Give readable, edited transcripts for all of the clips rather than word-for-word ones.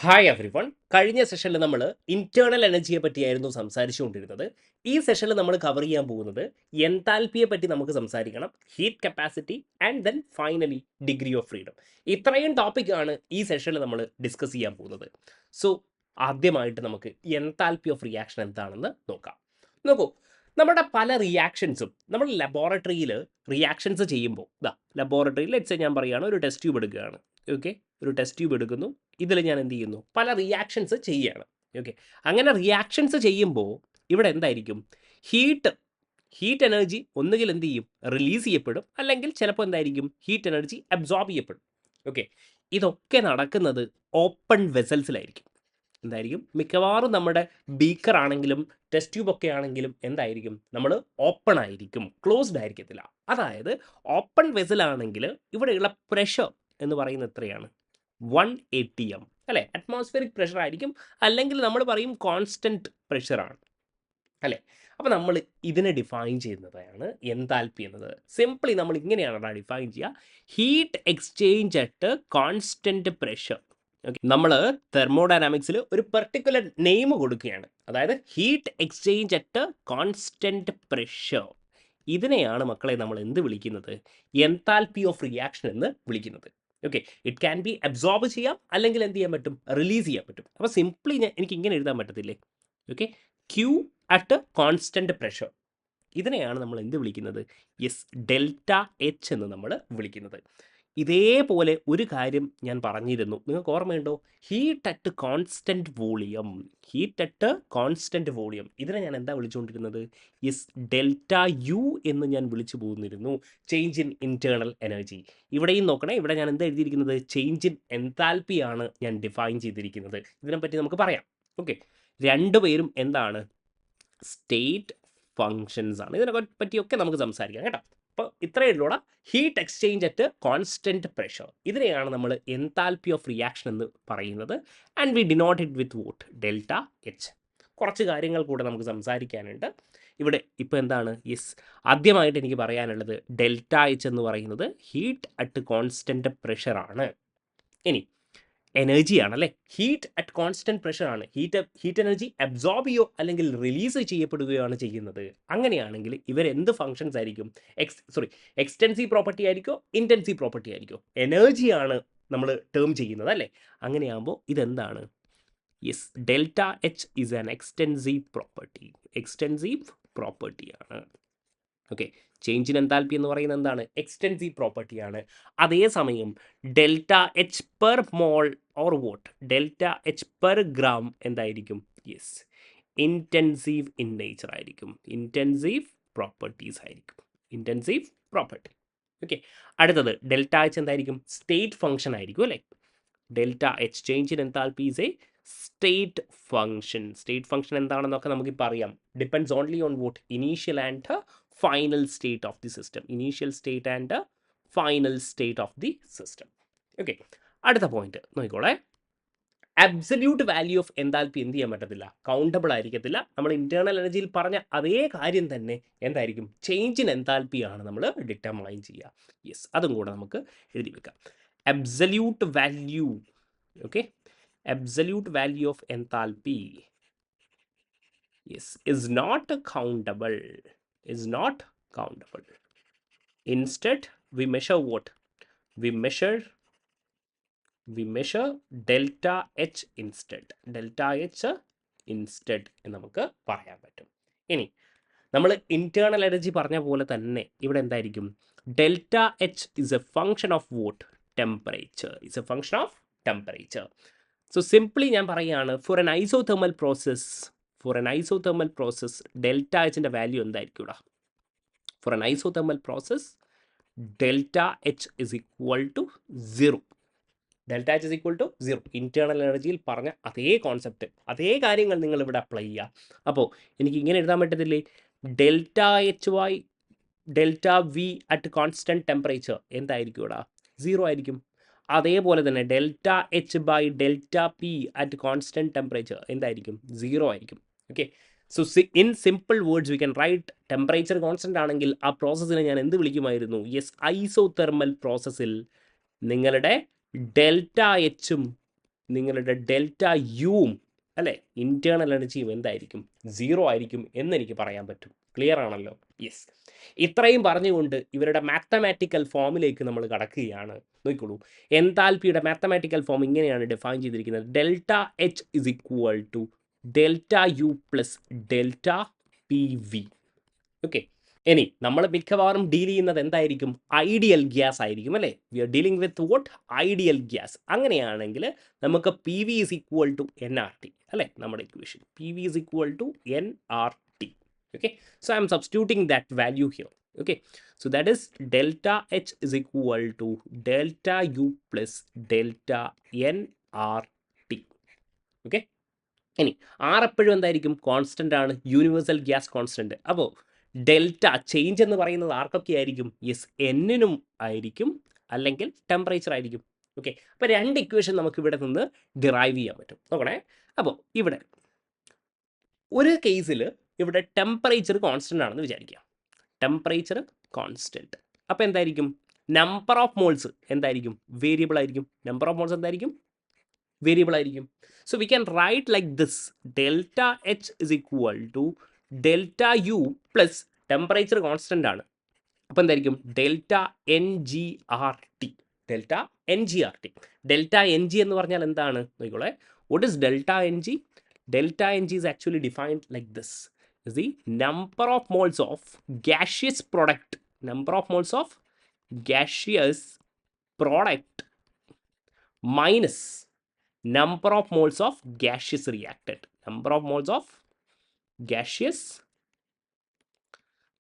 Hi everyone. കഴിഞ്ഞ സെഷനിൽ നമ്മൾ ഇന്റേണൽ എനർജിയെ പറ്റിയായിരുന്നു സംസാരിച്ചുകൊണ്ടിരുന്നത്. ഈ സെഷനിൽ നമ്മൾ കവർ ചെയ്യാൻ പോകുന്നത് എൻതാൽപ്പിയെ പറ്റി നമുക്ക് സംസാരിക്കണം, heat capacity and then finally degree of freedom. ഇത്രയും ടോപ്പിക്കാണ് ഈ സെഷനിൽ നമ്മൾ ഡിസ്കസ് ചെയ്യാൻ പോകുന്നത്. സോ ആദ്യമായിട്ട് നമുക്ക് എൻതാൽപ്പി ഓഫ് റിയാക്ഷൻ എന്താണെന്ന് നോക്കാം. നോക്കൂ, നമ്മുടെ പല റിയാക്ഷൻസും നമ്മൾ ലബോറട്ടറിയിൽ റിയാക്ഷൻസ് ചെയ്യുമ്പോൾ ലബോറട്ടറിയിൽ ലെറ്റ്സ് ഞാൻ പറയുകയാണ്, ഒരു ടെസ്റ്റ് ട്യൂബ് എടുക്കുകയാണ്. ഓക്കെ, ഒരു ടെസ്റ്റ് ട്യൂബ് എടുക്കുന്നു. ഇതിൽ ഞാൻ എന്ത് ചെയ്യുന്നു, പല റിയാക്ഷൻസ് ചെയ്യുകയാണ്. ഓക്കെ, അങ്ങനെ റിയാക്ഷൻസ് ചെയ്യുമ്പോൾ ഇവിടെ എന്തായിരിക്കും, ഹീറ്റ് എനർജി ഒന്നുകിൽ എന്ത് ചെയ്യും, റിലീസ് ചെയ്യപ്പെടും, അല്ലെങ്കിൽ ചിലപ്പോൾ എന്തായിരിക്കും, ഹീറ്റ് എനർജി അബ്സോർബ് ചെയ്യപ്പെടും. ഓക്കെ, ഇതൊക്കെ നടക്കുന്നത് ഓപ്പൺ വെസൽസിലായിരിക്കും. എന്തായിരിക്കും, മിക്കവാറും നമ്മുടെ ബീക്കർ ആണെങ്കിലും ടെസ്റ്റ് ട്യൂബ് ഒക്കെ ആണെങ്കിലും എന്തായിരിക്കും, നമ്മൾ ഓപ്പൺ ആയിരിക്കും, ക്ലോസ്ഡ് ആയിരിക്കത്തില്ല. അതായത് ഓപ്പൺ വെസലാണെങ്കിൽ ഇവിടെയുള്ള പ്രഷർ എന്ന് പറയുന്നത് എത്രയാണ്, 1 atm അല്ലേ, അറ്റ്മോസ്ഫിയറിക് പ്രഷർ ആയിരിക്കും, അല്ലെങ്കിൽ നമ്മൾ പറയും കോൺസ്റ്റൻറ്റ് പ്രഷറാണ് അല്ലേ. അപ്പോൾ നമ്മൾ ഇതിനെ ഡിഫൈൻ ചെയ്യുന്നതാണ് എൻതാൽപ്പി എന്നത്. സിംപ്ലി നമ്മൾ ഇങ്ങനെയാണ് ഡിഫൈൻ ചെയ്യുക, heat exchange at constant pressure. Okay, നമ്മൾ തെർമോഡൈനാമിക്സിൽ ഒരു പെർട്ടിക്കുലർ നെയിം കൊടുക്കുകയാണ്, അതായത് heat exchange at constant pressure. ഇതിനെയാണ് മക്കളെ നമ്മൾ എന്ത് വിളിക്കുന്നത്, എൻതാൽപ്പി ഓഫ് റിയാക്ഷൻ എന്ന് വിളിക്കുന്നത്. Okay, it can be absorb ചെയ്യാം, അല്ലെങ്കിൽ എന്ത് ചെയ്യാൻ പറ്റും, റിലീസ് ചെയ്യാൻ പറ്റും. അപ്പോൾ സിംപ്ലി എനിക്ക് ഇങ്ങനെ എഴുതാൻ പറ്റത്തില്ലേ, okay, Q at constant pressure. ഇതിനെയാണ് നമ്മൾ എന്ത് വിളിക്കുന്നത്, ഡെൽറ്റ എച്ച് എന്ന് നമ്മൾ വിളിക്കുന്നത്. ഇതേപോലെ ഒരു കാര്യം ഞാൻ പറഞ്ഞിരുന്നു, നിങ്ങൾക്ക് ഓർമ്മയുണ്ടോ, ഹീറ്റ് അറ്റ് കോൺസ്റ്റൻറ്റ് വോളിയം. ഇതിനെ ഞാൻ എന്താ വിളിച്ചുകൊണ്ടിരുന്നത്, ഡെൽറ്റ യു എന്ന് ഞാൻ വിളിച്ചു പോന്നിരുന്നു, ചേഞ്ച് ഇൻ ഇൻറ്റേർണൽ എനർജി. ഇവിടെയും നോക്കണേ, ഇവിടെ ഞാൻ എന്താ എഴുതിയിരിക്കുന്നത്, ചേഞ്ച് ഇൻ എൻതാൽപ്പി ആണ് ഞാൻ ഡിഫൈൻ ചെയ്തിരിക്കുന്നത്. ഇതിനെപ്പറ്റി നമുക്ക് പറയാം. ഓക്കെ, രണ്ടുപേരും എന്താണ്, സ്റ്റേറ്റ് ഫങ്ഷൻസ് ആണ്. ഇതിനെ പറ്റിയൊക്കെ നമുക്ക് സംസാരിക്കാം കേട്ടോ. അപ്പോൾ ഇത്രയേ ഉള്ളൂടെ, heat exchange at constant pressure. ഇതിനെയാണ് നമ്മൾ എൻതാൽപ്പി ഓഫ് റിയാക്ഷൻ എന്ന് പറയുന്നത്. And we denote it with what, delta H. കുറച്ച് കാര്യങ്ങൾ കൂടെ നമുക്ക് സംസാരിക്കാനുണ്ട് ഇവിടെ. ഇപ്പോൾ എന്താണ്, ആദ്യമായിട്ട് എനിക്ക് പറയാനുള്ളത്, ഡെൽറ്റ എച്ച് എന്ന് പറയുന്നത് ഹീറ്റ് അറ്റ് കോൺസ്റ്റൻറ്റ് പ്രഷറാണ്. ഇനി എനർജി ആണല്ലേ, ഹീറ്റ് അറ്റ് കോൺസ്റ്റൻറ്റ് പ്രഷറാണ്. ഹീറ്റ് എനർജി അബ്സോർബ് ചെയ്യോ അല്ലെങ്കിൽ റിലീസ് ചെയ്യപ്പെടുകയാണ് ചെയ്യുന്നത്. അങ്ങനെയാണെങ്കിൽ ഇവരെന്ത് ഫങ്ഷൻസ് ആയിരിക്കും, എക്സ്റ്റെൻസീവ് പ്രോപ്പർട്ടി ആയിരിക്കോ ഇൻറ്റൻസീവ് പ്രോപ്പർട്ടി ആയിരിക്കോ, എനർജിയാണ് നമ്മൾ ടേം ചെയ്യുന്നത് അല്ലേ. അങ്ങനെയാകുമ്പോൾ ഇതെന്താണ്, delta H is an extensive പ്രോപ്പർട്ടിയാണ്. ഓക്കെ, ചേഞ്ച് ഇൻ എൻതാൽപ്പി എന്ന് പറയുന്നത് എന്താണ്, എക്സ്റ്റെൻസീവ് പ്രോപ്പർട്ടിയാണ്. അതേസമയം delta H per mole or what, delta H per gram എന്തായിരിക്കും, ഇൻറ്റൻസീവ് ഇൻ നേച്ചർ ആയിരിക്കും, ഇൻറ്റൻസീവ് പ്രോപ്പർട്ടി. ഓക്കെ, അടുത്തത് ഡെൽറ്റ എച്ച് എന്തായിരിക്കും, സ്റ്റേറ്റ് ഫംഗ്ഷൻ ആയിരിക്കും അല്ലേ. Delta H change in enthalpy is a state function എന്താണെന്നൊക്കെ നമുക്കിപ്പോൾ അറിയാം. Depends only on what, initial and final state of the system. Okay, അടുത്ത point നോക്കിക്കോളെ. അബ്സല്യൂട്ട് വാല്യൂ ഓഫ് എൻതാൽപ്പി എന്ത് ചെയ്യാൻ പറ്റത്തില്ല, കൗണ്ടബിൾ ആയിരിക്കത്തില്ല. നമ്മൾ ഇന്റേണൽ എനർജിയിൽ പറഞ്ഞ അതേ കാര്യം തന്നെ എന്തായിരിക്കും, ചേഞ്ച് ഇൻ എൻതാൽപ്പി ആണ് നമ്മൾ ഡിറ്റർമൈൻ ചെയ്യുക. അതും കൂടെ നമുക്ക് എഴുതി വെക്കാം. Absolute value of enthalpy is not countable. Instead we measure what, we measure delta h instead എന്ന് നമുക്ക് പറയാൻ പറ്റും. ഇനി നമ്മൾ ഇന്റേണൽ എനർജി പറഞ്ഞ പോലെ തന്നെ ഇവിടെ എന്തായിരിക്കും, delta H is a function of what, temperature. So simply ഞാൻ പറയുകയാണ്, for an isothermal process delta എച്ചിൻ്റെ വാല്യൂ എന്തായിരിക്കും, for an isothermal process delta H is equal to 0. Internal എനർജിയിൽ പറഞ്ഞ അതേ കോൺസെപ്റ്റ്, അതേ കാര്യങ്ങൾ നിങ്ങൾ ഇവിടെ അപ്ലൈ ചെയ്യുക. അപ്പോൾ എനിക്ക് ഇങ്ങനെ എഴുതാൻ പറ്റത്തില്ലേ, delta H by delta V at constant temperature എന്തായിരിക്കും 0 ആയിരിക്കും. അതേപോലെ തന്നെ delta H by delta P at constant temperature എന്തായിരിക്കും, 0 ആയിരിക്കും. Okay, so in simple words we can write, temperature constant ആണെങ്കിൽ ആ പ്രോസസ്സിനെ ഞാൻ എന്ത് വിളിക്കുമായിരുന്നു, ഐസോതെർമൽ പ്രോസസ്സിൽ നിങ്ങളുടെ ഡെൽറ്റ എച്ചും നിങ്ങളുടെ ഡെൽറ്റ യുവും അല്ലേ ഇൻറ്റേർണൽ എനർജിയും എന്തായിരിക്കും 0 ആയിരിക്കും എന്നെനിക്ക് പറയാൻ പറ്റും. ക്ലിയർ ആണല്ലോ? യെസ്. ഇത്രയും പറഞ്ഞുകൊണ്ട് ഇവരുടെ മാത്തമാറ്റിക്കൽ ഫോമിലേക്ക് നമ്മൾ കടക്കുകയാണ്. നോക്കിക്കോളൂ, എൻതാൽപ്പിയുടെ മാത്തമാറ്റിക്കൽ ഫോം ഇങ്ങനെയാണ് ഡിഫൈൻ ചെയ്തിരിക്കുന്നത്. Delta H is equal to delta U plus delta P V. Okay, ഇനി നമ്മൾ മിക്കവാറും ഡീൽ ചെയ്യുന്നത് എന്തായിരിക്കും? ഐഡിയൽ ഗ്യാസ് ആയിരിക്കും അല്ലേ? We are dealing with what? Ideal gas. അങ്ങനെയാണെങ്കിൽ നമുക്ക് P V is equal to N R T അല്ലേ? നമ്മുടെ equation P V is equal to N R T. Okay, so I am substituting that value here. Okay, so that is delta H is equal to delta U plus delta nRT. Okay, ഇനി R എപ്പോഴും എന്തായിരിക്കും? Constant ആണ്, universal gas constant. അപ്പോൾ delta change എന്ന് പറയുന്നത് ആർക്കൊക്കെ ആയിരിക്കും? Yes, എന്നിനും ആയിരിക്കും, അല്ലെങ്കിൽ ടെമ്പറേച്ചർ ആയിരിക്കും. ഓക്കെ, അപ്പോൾ രണ്ട് ഇക്വേഷൻ നമുക്ക് ഇവിടെ നിന്ന് ഡിറൈവ് ചെയ്യാൻ പറ്റും. നോക്കണേ, അപ്പോൾ ഇവിടെ ഒരു കേസിൽ ഇവിടെ ടെമ്പറേച്ചർ കോൺസ്റ്റൻ്റ് ആണെന്ന് വിചാരിക്കുക. Temperature constant. അപ്പോൾ എന്തായിരിക്കും? നമ്പർ ഓഫ് മോൾസ് എന്തായിരിക്കും? വേരിയബിൾ ആയിരിക്കും. നമ്പർ ഓഫ് മോൾസ് എന്തായിരിക്കും? വേരിയബിൾ ആയിരിക്കും. So we can write like this: delta H is equal to delta U plus temperature constant ആണ്. അപ്പോൾ എന്തായിരിക്കും? Delta N G R T. Delta N G R T. Delta N G എന്ന് പറഞ്ഞാൽ എന്താണ്? നോക്കിക്കോളെ, what is delta N G? Delta Ng is actually defined like this: is the number of moles of gaseous product, number of moles of gaseous product minus number of moles of gaseous reactant, number of moles of gaseous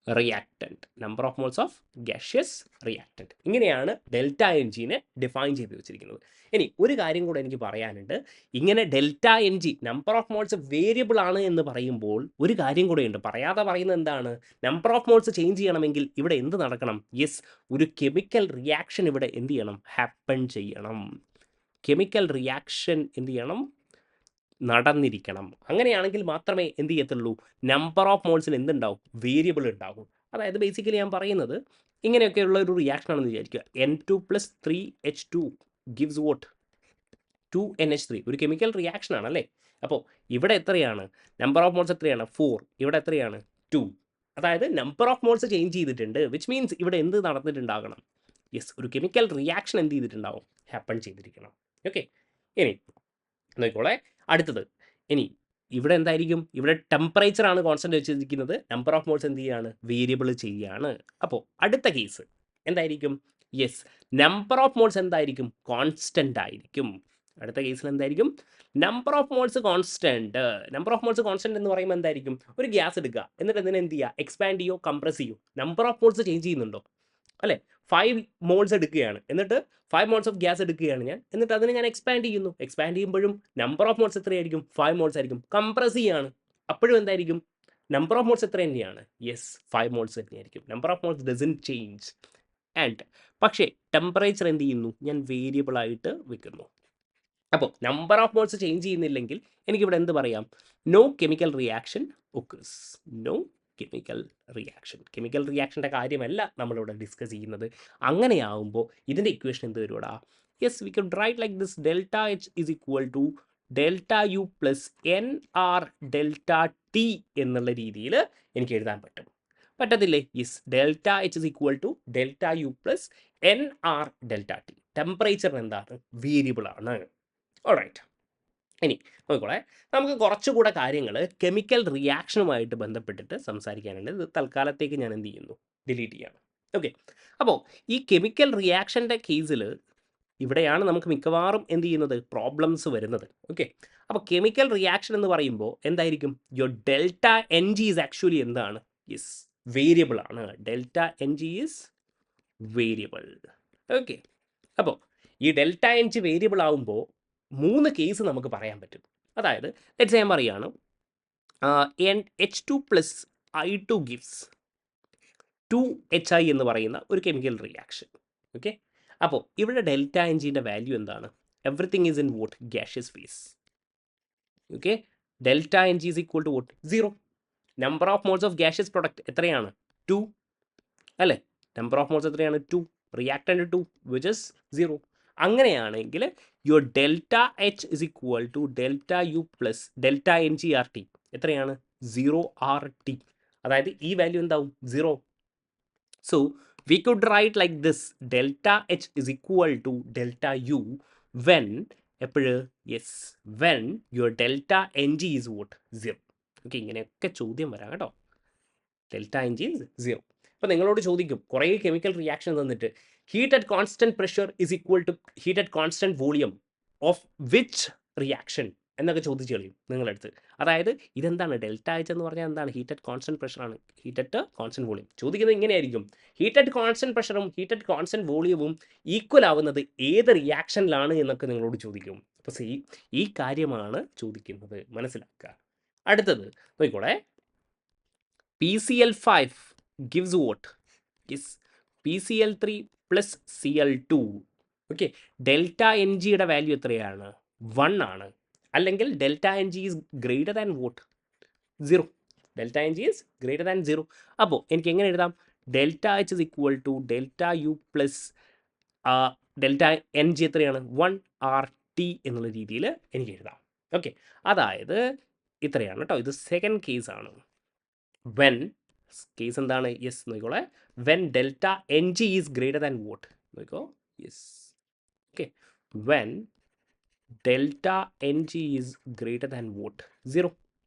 reactant, number of moles of gaseous reactant. ഇങ്ങനെയാണ് delta N ജിനെ define ചെയ്ത് വെച്ചിരിക്കുന്നത്. ഇനി ഒരു കാര്യം കൂടെ എനിക്ക് പറയാനുണ്ട്. ഇങ്ങനെ delta N G number of moles variable ആണ് എന്ന് പറയുമ്പോൾ ഒരു കാര്യം കൂടെ ഉണ്ട്. പറയാതെ പറയുന്നത് എന്താണ്? നമ്പർ ഓഫ് മോൾസ് ചേഞ്ച് ചെയ്യണമെങ്കിൽ ഇവിടെ എന്ത് നടക്കണം? യെസ്, ഒരു കെമിക്കൽ റിയാക്ഷൻ ഇവിടെ എന്ത് ചെയ്യണം? ഹാപ്പൺ ചെയ്യണം. കെമിക്കൽ റിയാക്ഷൻ എന്ത് ചെയ്യണം? നടന്നിരിക്കണം. അങ്ങനെയാണെങ്കിൽ മാത്രമേ എന്ത് ചെയ്യത്തുള്ളൂ? നമ്പർ ഓഫ് മോൾസിൽ എന്തുണ്ടാവും? വേരിയബിൾ ഉണ്ടാകും. അതായത് ബേസിക്കലി ഞാൻ പറയുന്നത് ഇങ്ങനെയൊക്കെയുള്ള ഒരു റിയാക്ഷൻ ആണെന്ന് വിചാരിക്കുക. N2 + 3H2 gives what? 2NH3. ഒരു കെമിക്കൽ റിയാക്ഷൻ ആണല്ലേ? അപ്പോൾ ഇവിടെ എത്രയാണ്? നമ്പർ ഓഫ് മോൾസ് എത്രയാണ്? 4. ഇവിടെ എത്രയാണ്? 2. അതായത് നമ്പർ ഓഫ് മോൾസ് ചേഞ്ച് ചെയ്തിട്ടുണ്ട്. വിച്ച് മീൻസ് ഇവിടെ എന്ത് നടന്നിട്ടുണ്ടാകണം? യെസ്, ഒരു കെമിക്കൽ റിയാക്ഷൻ എന്ത് ചെയ്തിട്ടുണ്ടാവും? ഹാപ്പൺ ചെയ്തിരിക്കണം. ഓക്കെ, ഇനി നോക്കിക്കോളെ അടുത്തത്. ഇനി ഇവിടെ എന്തായിരിക്കും? ഇവിടെ ടെമ്പറേച്ചർ ആണ് കോൺസ്റ്റന്റ് വെച്ചിരിക്കുന്നത്. നമ്പർ ഓഫ് മോൾസ് എന്ത് ചെയ്യാണ്? വേരിയബിൾ ചെയ്യുകയാണ്. അപ്പോൾ അടുത്ത കേസ് എന്തായിരിക്കും? യെസ്, നമ്പർ ഓഫ് മോൾസ് എന്തായിരിക്കും? കോൺസ്റ്റന്റ് ആയിരിക്കും. അടുത്ത കേസിൽ എന്തായിരിക്കും? Number of moles constant. Number of moles constant എന്ന് പറയുമ്പോൾ എന്തായിരിക്കും? ഒരു ഗ്യാസ് എടുക്കുക, എന്നിട്ട് എന്തിനാ എന്ത് ചെയ്യുക? എക്സ്പാൻഡ് ചെയ്യോ, കംപ്രസ് ചെയ്യോ? നമ്പർ ഓഫ് മോൾസ് ചേഞ്ച് ചെയ്യുന്നുണ്ടോ? അല്ലേ? 5 മോൾസ് എടുക്കുകയാണ്, എന്നിട്ട് 5 മോൾസ് ഓഫ് ഗ്യാസ് എടുക്കുകയാണ് ഞാൻ, എന്നിട്ട് അതിനെ ഞാൻ എക്സ്പാൻഡ് ചെയ്യുന്നു. എക്സ്പാൻഡ് ചെയ്യുമ്പോഴും നമ്പർ ഓഫ് മോൾസ് എത്രയായിരിക്കും? 5 മോൾസ് ആയിരിക്കും. കംപ്രസ് ചെയ്യാണ്, അപ്പോഴും എന്തായിരിക്കും? നമ്പർ ഓഫ് മോൾസ് എത്ര തന്നെയാണ്? യെസ്, 5 മോൾസ് തന്നെയായിരിക്കും. Number of moles doesn't change. And പക്ഷേ ടെമ്പറേച്ചർ എന്ത് ചെയ്യുന്നു? ഞാൻ വേരിയബിൾ ആയിട്ട് വെക്കുന്നു. അപ്പോൾ നമ്പർ ഓഫ് മോൾസ് ചേഞ്ച് ചെയ്യുന്നില്ലെങ്കിൽ എനിക്കിവിടെ എന്ത് പറയാം? No chemical reaction occurs. No chemical reaction. Chemical റിയാക്ഷൻ്റെ കാര്യമല്ല നമ്മളിവിടെ ഡിസ്കസ് ചെയ്യുന്നത്. അങ്ങനെയാവുമ്പോൾ ഇതിൻ്റെ ഇക്വേഷൻ എന്ത് വരുവാടാ? Yes, we can write like this: delta H is equal to delta U plus N R delta T എന്നുള്ള രീതിയിൽ എനിക്ക് എഴുതാൻ പറ്റും. പറ്റത്തില്ലേ? Yes, delta H is equal to delta U plus N R delta T. Temperature എന്താണ്? Variable ആണ്. Alright, ഇനി നോക്കിക്കോളെ, നമുക്ക് കുറച്ചുകൂടെ കാര്യങ്ങൾ കെമിക്കൽ റിയാക്ഷനുമായിട്ട് ബന്ധപ്പെട്ടിട്ട് സംസാരിക്കാനുണ്ട്. ഇത് തൽക്കാലത്തേക്ക് ഞാൻ എന്ത് ചെയ്യുന്നു? ഡിലീറ്റ് ചെയ്യാണ്. ഓക്കെ, അപ്പോൾ ഈ കെമിക്കൽ റിയാക്ഷൻ്റെ കേസിൽ ഇവിടെയാണ് നമുക്ക് മിക്കവാറും എന്ത് ചെയ്യുന്നത്? പ്രോബ്ലംസ് വരുന്നത്. ഓക്കെ, അപ്പോൾ കെമിക്കൽ റിയാക്ഷൻ എന്ന് പറയുമ്പോൾ എന്തായിരിക്കും? Your delta N G is actually എന്താണ്? യെസ്, വേരിയബിൾ ആണ്. Delta N G is variable. Okay, അപ്പോൾ ഈ ഡെൽറ്റ എൻ ജി വേരിയബിൾ ആകുമ്പോൾ 3 കേസ് നമുക്ക് പറയാൻ പറ്റും. അതായത് ലെറ്റ്സ് ഞാൻ പറയുകയാണ്, H2 + I2 ഗിവ്സ് 2HI എന്ന് പറയുന്ന ഒരു കെമിക്കൽ റിയാക്ഷൻ. ഓക്കെ, അപ്പോൾ ഇവിടെ ഡെൽറ്റ എൻ ജിൻ്റെ വാല്യൂ എന്താണ്? Everything is in what? Gaseous phase. Okay, delta N G is equal to what? 0. Number of moles of gaseous product എത്രയാണ്? 2 അല്ലേ? നമ്പർ ഓഫ് മോൾസ് എത്രയാണ്? 2. Reactant 2 which is 0. അങ്ങനെയാണെങ്കിൽ your delta H is equal to delta U plus delta N G R T എത്രയാണ് 0 RT. അതായത് ഈ value എന്താവും 0. So we could write like this delta H is equal to delta U when yes when your delta Ng is what 0. Okay, ഇങ്ങനെയൊക്കെ ചോദ്യം വരാം കേട്ടോ. Delta N G is 0. അപ്പോൾ നിങ്ങളോട് ചോദിക്കും കുറേ കെമിക്കൽ റിയാക്ഷൻ തന്നിട്ട് heat at constant pressure is equal to heat at constant volume of which reaction എന്നൊക്കെ ചോദിച്ചു കളയും നിങ്ങളടുത്ത്. അതായത് ഇതെന്താണ് ഡെൽറ്റ എച്ച് എന്ന് പറഞ്ഞാൽ എന്താണ്? ഹീറ്റ് അറ്റ് കോൺസ്റ്റന്റ് പ്രഷറാണ്, ഹീറ്റ് അറ്റ് കോൺസ്റ്റന്റ് വോളിയം. ചോദിക്കുന്നത് ഇങ്ങനെയായിരിക്കും, ഹീറ്റ് അറ്റ് കോൺസ്റ്റന്റ് പ്രഷറും ഹീറ്റ് അറ്റ് കോൺസ്റ്റന്റ് വോളിയവും ഈക്വൽ ആവുന്നത് ഏത് റിയാക്ഷനിലാണ് എന്നൊക്കെ നിങ്ങളോട് ചോദിക്കും. അപ്പോൾ ഈ കാര്യമാണ് ചോദിക്കുന്നത്, മനസ്സിലാക്കുക. അടുത്തത് നോക്കിക്കോളെ, PCl5 gives what? Yes, PCl3 plus Cl2. Okay, delta N ജിയുടെ വാല്യൂ എത്രയാണ്? 1 ആണ്. അല്ലെങ്കിൽ delta N G is greater than what 0. Delta N G is greater than 0. അപ്പോൾ എനിക്ക് എങ്ങനെ എഴുതാം? Delta H is equal to delta U plus delta N G എത്രയാണ്? 1RT എന്നുള്ള രീതിയിൽ എനിക്ക് എഴുതാം. ഓക്കെ, അതായത് ഇത്രയാണ് കേട്ടോ. ഇത് സെക്കൻഡ് കേസാണ്. വെൻ കേസ് എന്താണ്? യെസ് നോക്കിക്കോളെ, when delta N G is greater than what നോക്കിക്കോ. Yes, okay, when delta Ng is greater than what? 0.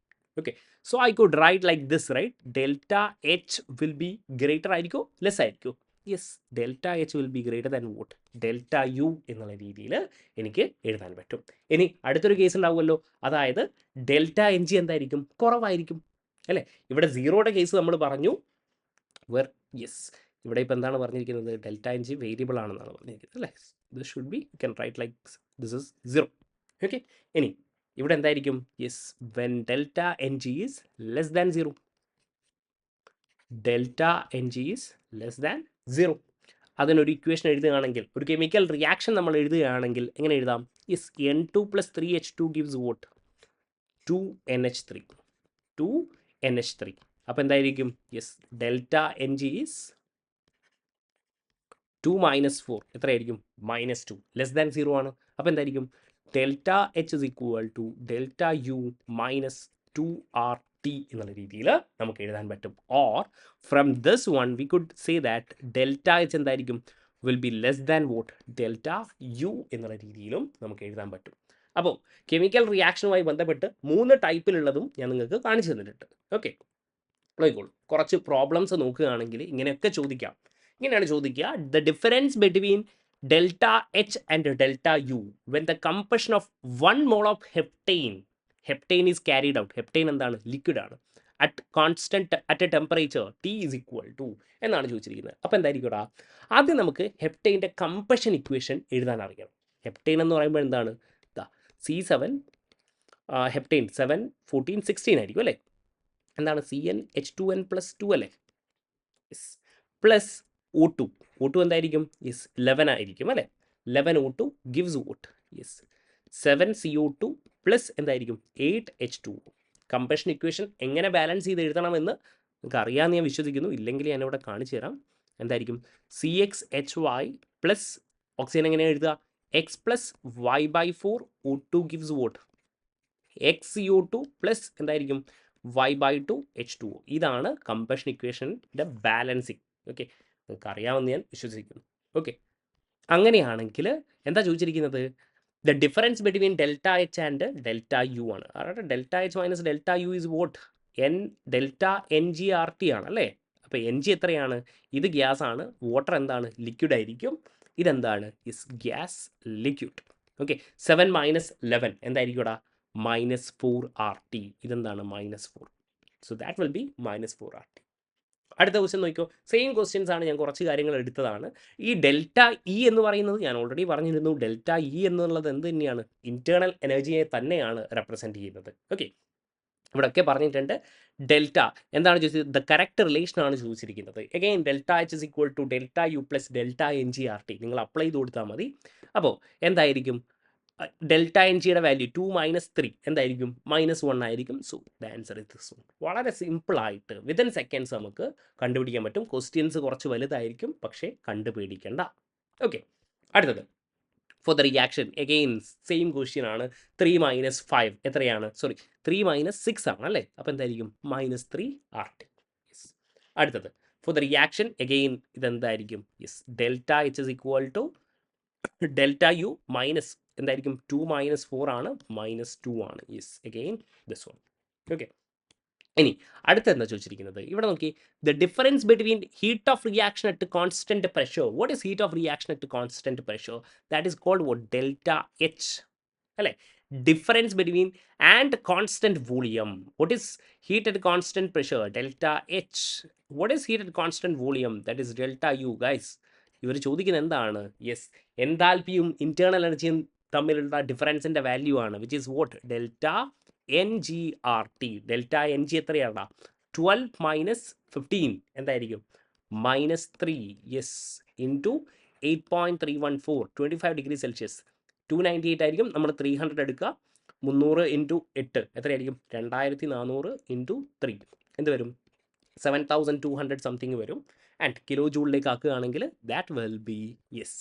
Okay, so I could write like this, right? Delta H will be greater ആയിരിക്കോ less ആയിരിക്കോ? Yes, delta H will be greater than what delta U എന്നുള്ള രീതിയിൽ എനിക്ക് എഴുതാൻ പറ്റും. ഇനി അടുത്തൊരു case ഉണ്ടാവുമല്ലോ, അതായത് ഡെൽറ്റ എൻ ജി എന്തായിരിക്കും? കുറവായിരിക്കും അല്ലേ? ഇവിടെ 0യുടെ കേസ് നമ്മൾ പറഞ്ഞു. യെസ്, ഇവിടെ ഇപ്പോൾ എന്താണ് പറഞ്ഞിരിക്കുന്നത്? ഡെൽറ്റ എൻ ജി വേരിയബിൾ ആണെന്നാണ് പറഞ്ഞിരിക്കുന്നത് അല്ലേ? This should be, you can write like this is 0. Okay, ഇനി ഇവിടെ എന്തായിരിക്കും? Yes, when delta N G is less than 0. Delta N G is less than 0. അതിനൊരു ഇക്വേഷൻ എഴുതുകയാണെങ്കിൽ, ഒരു കെമിക്കൽ റിയാക്ഷൻ നമ്മൾ എഴുതുകയാണെങ്കിൽ എങ്ങനെ എഴുതാം? Yes, N2 + 3H2 gives vote 2NH3. 2NH3. അപ്പോൾ എന്തായിരിക്കും? Yes, delta N G is 2 - 4 എത്രയായിരിക്കും? -2. ലെസ് ദാൻ 0 ആണ്. അപ്പോൾ എന്തായിരിക്കും? Delta H is equal to delta U minus 2RT എന്നുള്ള രീതിയിൽ നമുക്ക് എഴുതാൻ പറ്റും. Or from this one we could say that delta H എന്തായിരിക്കും? Will be less than what delta U എന്നുള്ള രീതിയിലും നമുക്ക് എഴുതാൻ പറ്റും. അപ്പോൾ കെമിക്കൽ റിയാക്ഷനുമായി ബന്ധപ്പെട്ട് 3 ടൈപ്പിലുള്ളതും ഞാൻ നിങ്ങൾക്ക് കാണിച്ചു തന്നിട്ടുണ്ട്. ഓക്കെ, നോക്കിക്കോളൂ, കുറച്ച് പ്രോബ്ലംസ് നോക്കുകയാണെങ്കിൽ ഇങ്ങനെയൊക്കെ ചോദിക്കാം. ഇങ്ങനെയാണ് ചോദിക്കുക, the difference between delta H and delta U when the compression of 1 mole of heptane is carried out. heptane എന്താണ്? ലിക്വിഡ് ആണ്. at a temperature T is equal to എന്നാണ് ചോദിച്ചിരിക്കുന്നത്. അപ്പോൾ എന്തായിരിക്കും? ആദ്യം നമുക്ക് ഹെപ്റ്റൈൻ്റെ കംപ്രഷൻ ഇക്വേഷൻ എഴുതാൻ അറിയണം. ഹെപ്റ്റൈൻ എന്ന് പറയുമ്പോൾ എന്താണ്? C7 ഹെപ്റ്റൈൻ 7 14 16 ആയിരിക്കും അല്ലേ? എന്താണ്? CnH2n+2 അല്ലേ? Plus O2. O2 എന്തായിരിക്കും? യെസ്, 11 ആയിരിക്കും അല്ലേ? 11O2 gives vote? Yes, 7CO2 plus എന്തായിരിക്കും? 8H2O. കംപ്രഷൻ ഇക്വേഷൻ എങ്ങനെ ബാലൻസ് ചെയ്ത് എഴുതണമെന്ന് നിങ്ങൾക്ക് അറിയാമെന്ന് ഞാൻ വിശ്വസിക്കുന്നു. ഇല്ലെങ്കിൽ ഞാൻ ഇവിടെ കാണിച്ചു തരാം. എന്തായിരിക്കും? CxHy പ്ലസ് ഓക്സിജൻ എങ്ങനെ എഴുതുക? X plus Y/4 O2 gives vote? XCO2 plus എന്തായിരിക്കും? Y/2 H2O. ഇതാണ് കംപ്രഷൻ ഇക്വേഷൻ്റെ ബാലൻസിങ്. ഓക്കെ, നിങ്ങൾക്ക് അറിയാമെന്ന് ഞാൻ വിശ്വസിക്കുന്നു. ഓക്കെ, അങ്ങനെയാണെങ്കിൽ എന്താ ചോദിച്ചിരിക്കുന്നത്? The difference between delta H and delta U ആണ്. അതായത് delta H minus delta U is what delta NgRT ആണ് അല്ലേ? അപ്പോൾ എൻ ജി എത്രയാണ്? ഇത് ഗ്യാസ് ആണ്. വാട്ടർ എന്താണ്? ലിക്വിഡ് ആയിരിക്കും. ഇതെന്താണ്? Is gas liquid. ഓക്കെ, 7 - 11 എന്തായിരിക്കും? -4RT. ഇതെന്താണ്? -4. So that will be -4RT. അടുത്ത ക്വസ്റ്റ്യൻ നോക്കിക്കോ, സെയിം ക്വസ്റ്റ്യൻസ് ആണ്, ഞാൻ കുറച്ച് കാര്യങ്ങൾ എടുത്തതാണ്. ഈ ഡെൽറ്റ ഇ എന്ന് പറയുന്നത് ഞാൻ ഓൾറെഡി പറഞ്ഞിരുന്നു. ഡെൽറ്റ ഇ എന്നുള്ളത് എന്ത് തന്നെയാണ്? ഇൻറ്റേർണൽ എനർജിയെ തന്നെയാണ് റെപ്രസെൻറ്റ് ചെയ്യുന്നത്. ഓക്കെ, ഇവിടെയൊക്കെ പറഞ്ഞിട്ടുണ്ട്. ഡെൽറ്റ എന്താണ് ചോദിച്ചത്? ദ കറക്റ്റ് റിലേഷൻ ആണ് ചോദിച്ചിരിക്കുന്നത്. Again delta H is equal to delta U plus delta NgRT നിങ്ങൾ അപ്ലൈ ചെയ്ത് കൊടുത്താൽ മതി. അപ്പോൾ എന്തായിരിക്കും? ഡെൽറ്റ എൻ ജിയുടെ വാല്യൂ 2 - 3 എന്തായിരിക്കും? -1 ആയിരിക്കും. So the answer is this one. വളരെ സിമ്പിളായിട്ട് വിത്തിൻ സെക്കൻഡ്സ് നമുക്ക് കണ്ടുപിടിക്കാൻ പറ്റും. ക്വസ്റ്റ്യൻസ് കുറച്ച് വലുതായിരിക്കും, പക്ഷേ കണ്ടുപിടിക്കേണ്ട. ഓക്കെ, അടുത്തത് for the reaction again same question ആണ്. 3 - 5 എത്രയാണ്? സോറി 3 - 6 ആണ് അല്ലേ? അപ്പോൾ എന്തായിരിക്കും? -3 RT. അടുത്തത് ഫോർ ദ റിയാക്ഷൻ അഗെയിൻ ഇതെന്തായിരിക്കും? Yes delta H is equal to delta U minus എന്തായിരിക്കും? 2 - 4 ആണ്, -2 ആണ്. Yes again this one. Okay, ഇനി അടുത്ത എന്താ ചോദിച്ചിരിക്കുന്നത്? ഇവിടെ നോക്കി, the difference between heat of reaction at constant pressure. What is heat of reaction at constant pressure? That is called what? Delta H അല്ലേ? Difference between and constant volume. What is heat at constant pressure? Delta H. What is heat at constant volume? That is delta U. Guys ഇവർ ചോദിക്കുന്നത് എന്താണ്? Yes എൻതാൽപ്പിയും internal എനർജിയും തമ്മിലുള്ള ഡിഫറൻസിൻ്റെ value ആണ്, which is what? Delta NGRT. Delta N G എത്രയാണ്? 12 - 15 എന്തായിരിക്കും? -3. യെസ് ഇൻറ്റു 8.314 25 ഡിഗ്രി സെൽഷ്യസ് 298 ആയിരിക്കും. നമ്മൾ 300 എടുക്കുക, 300 ഇൻറ്റു 8 എത്രയായിരിക്കും? 2400 ഇൻറ്റു 3 എന്ത് വരും? 7200 സംതിങ് വരും. ആൻഡ് കിലോ ജൂളിലേക്ക് ആക്കുകയാണെങ്കിൽ that will be yes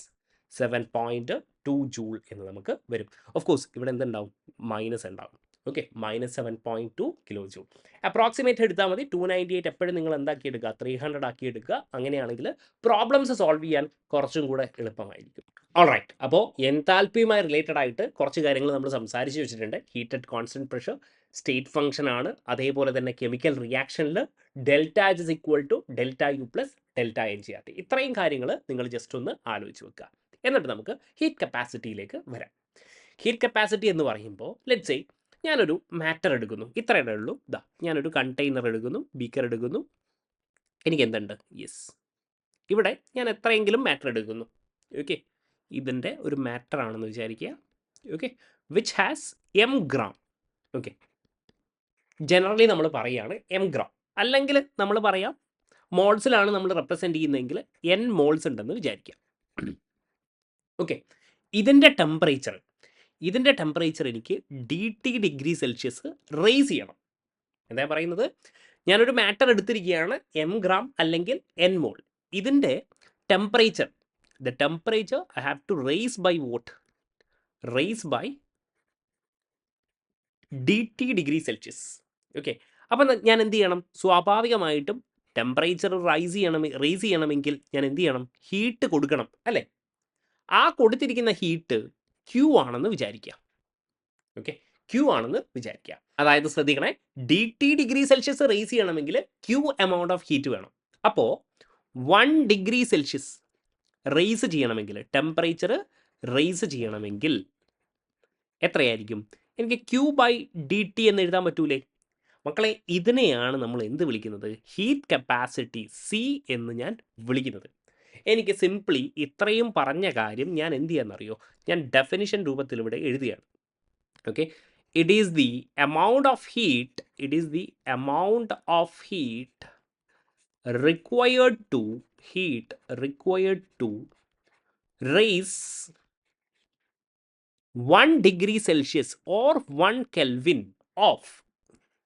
7.2 joule എന്ന് നമുക്ക് വരും. ഓഫ് കോഴ്സ് ഇവിടെ എന്തുണ്ടാവും? മൈനസ് ഉണ്ടാവും. Okay, -7.2 kilo joule. അപ്രോക്സിമേറ്റ് എടുത്താൽ മതി. 298 എപ്പോഴും നിങ്ങൾ എന്താക്കി എടുക്കുക? 300 ആക്കി എടുക്കുക. അങ്ങനെയാണെങ്കിൽ പ്രോബ്ലംസ് സോൾവ് ചെയ്യാൻ കുറച്ചും കൂടെ എളുപ്പമായിരിക്കും. ഓൾറൈറ്റ്, അപ്പോൾ എൻതാൽപ്പിയുമായി റിലേറ്റഡ് ആയിട്ട് കുറച്ച് കാര്യങ്ങൾ നമ്മൾ സംസാരിച്ച് വെച്ചിട്ടുണ്ട്. Heat at constant pressure state function ആണ്. അതേപോലെ തന്നെ കെമിക്കൽ റിയാക്ഷനിൽ delta H is equal to delta U plus delta NGRT. ഇത്രയും കാര്യങ്ങൾ നിങ്ങൾ ജസ്റ്റ് ഒന്ന് ആലോചിച്ച് വെക്കുക. എന്നിട്ട് നമുക്ക് ഹീറ്റ് കപ്പാസിറ്റിയിലേക്ക് വരാം. ഹീറ്റ് കപ്പാസിറ്റി എന്ന് പറയുമ്പോൾ ലെറ്റ്സ് സേ ഞാനൊരു മാറ്റർ എടുക്കുന്നു. ഇത്രയേ ഉള്ളൂ. ഇതാ ഞാനൊരു കണ്ടെയ്നർ എടുക്കുന്നു, ബീക്കർ എടുക്കുന്നു. എനിക്ക് എന്തുണ്ട്? യെസ് ഇവിടെ ഞാൻ എത്രയെങ്കിലും മാറ്റർ എടുക്കുന്നു. ഓക്കെ, ഇതിൻ്റെ ഒരു മാറ്റർ ആണെന്ന് വിചാരിക്കുക. Okay, which has M gram. Okay, generally നമ്മൾ പറയുകയാണ് M ഗ്രാം, അല്ലെങ്കിൽ നമ്മൾ പറയാം മോൾസിലാണ് നമ്മൾ റെപ്രസെൻറ്റ് ചെയ്യുന്നതെങ്കിൽ N മോൾസ് ഉണ്ടെന്ന് വിചാരിക്കാം. ഓക്കെ, ഇതിൻ്റെ ടെമ്പറേച്ചർ എനിക്ക് DT ഡിഗ്രി സെൽഷ്യസ് റേസ് ചെയ്യണം. എന്താ പറയുന്നത്? ഞാനൊരു മാറ്റർ എടുത്തിരിക്കുകയാണ്, M ഗ്രാം അല്ലെങ്കിൽ N മോൾ. ഇതിൻ്റെ temperature, the temperature I have to raise by what? Raise by DT degree Celsius. Okay, അപ്പം ഞാൻ എന്ത് ചെയ്യണം? സ്വാഭാവികമായിട്ടും ടെമ്പറേച്ചർ റേസ് ചെയ്യണമെങ്കിൽ ഞാൻ എന്ത് ചെയ്യണം? ഹീറ്റ് കൊടുക്കണം അല്ലേ? ആ കൊടുത്തിരിക്കുന്ന ഹീറ്റ് Q ആണെന്ന് വിചാരിക്കുക. ഓക്കെ, Q ആണെന്ന് വിചാരിക്കുക. അതായത് ശ്രദ്ധിക്കണേ, DT ഡിഗ്രി സെൽഷ്യസ് റേസ് ചെയ്യണമെങ്കിൽ Q എമൗണ്ട് ഓഫ് ഹീറ്റ് വേണം. അപ്പോൾ 1 ഡിഗ്രി സെൽഷ്യസ് റേസ് ചെയ്യണമെങ്കിൽ, ടെമ്പറേച്ചർ റേസ് ചെയ്യണമെങ്കിൽ എത്രയായിരിക്കും? എനിക്ക് Q/DT എന്ന് എഴുതാൻ പറ്റൂലേ മക്കളെ? ഇതിനെയാണ് നമ്മൾ എന്ത് വിളിക്കുന്നത്? ഹീറ്റ് കപ്പാസിറ്റി C എന്ന് ഞാൻ വിളിക്കുന്നത്. എനിക്ക് സിംപ്ലി ഇത്രയും പറഞ്ഞ കാര്യം ഞാൻ എന്ത് ചെയ്യാന്നറിയോ? ഞാൻ ഡെഫിനിഷൻ രൂപത്തിൽ ഇവിടെ എഴുതുകയാണ്. Okay, it is the amount of heat, required to raise 1 degree Celsius or 1 Kelvin of